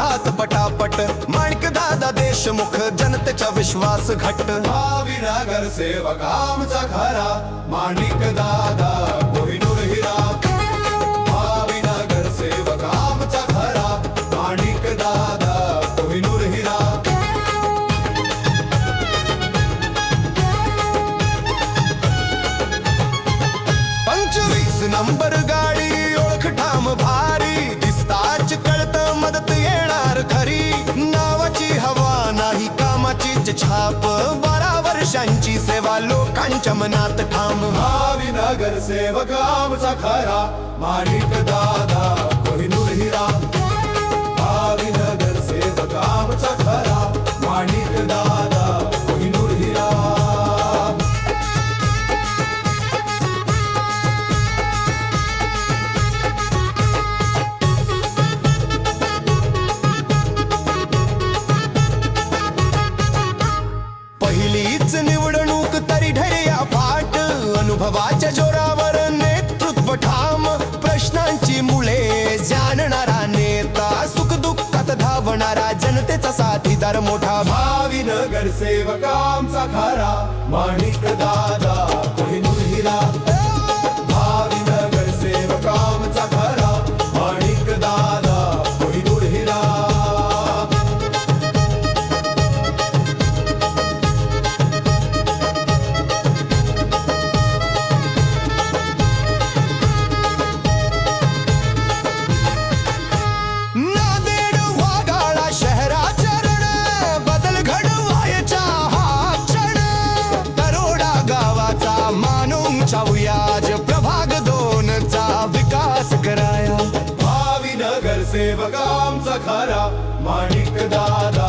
होतात पटापट। माणिक दादा देशमुख जनतेचा विश्वास घट्ट। भावी नगर सेवक आमचा खरा माणिक दादा कोहिनूर हिरा। भावी नगर सेवक आमचा खरा माणिक दादा कोहिनूर हिरा। 25 नंबर गाडी ओळख ठाम भारी। दिसताच कळत मदत येणार खरी। नावाची हवा नाही कामाचीच छाप। 12 वर्षांची सेवा लोकांच्या मनात ठाम। भावी नगर सेवक आमचा खरा माणिक दादा कोहिनूर हिरा। भावी नगर सेवक आमचा खरा माणिक दादा कोहिनूर हिरा। पहिलीच निवडणूक तरी ठरया फाट। अनुभवाच्या जोरावर नेतृत्व ठाम। प्रश्नांची मुळे जाणणारा नेता। सुखदुःखात धावणारा जनतेचा साथीदार मोठा। भावी नगर सेवक आमचा खरा माणिक दादा कोहिनूर हिरा। भावी नगर सेवक आमचा खरा माणिक दादा कोहिनूर हिरा। नांदेड वाघाळा शहराचा रण। बदल घडवायचा हा क्षण। दरोडा गावाचा मानून छाऊयाज। प्रभाग 2चा विकास कराया। भावी नगर सेवक आमचा खरा माणिक दादा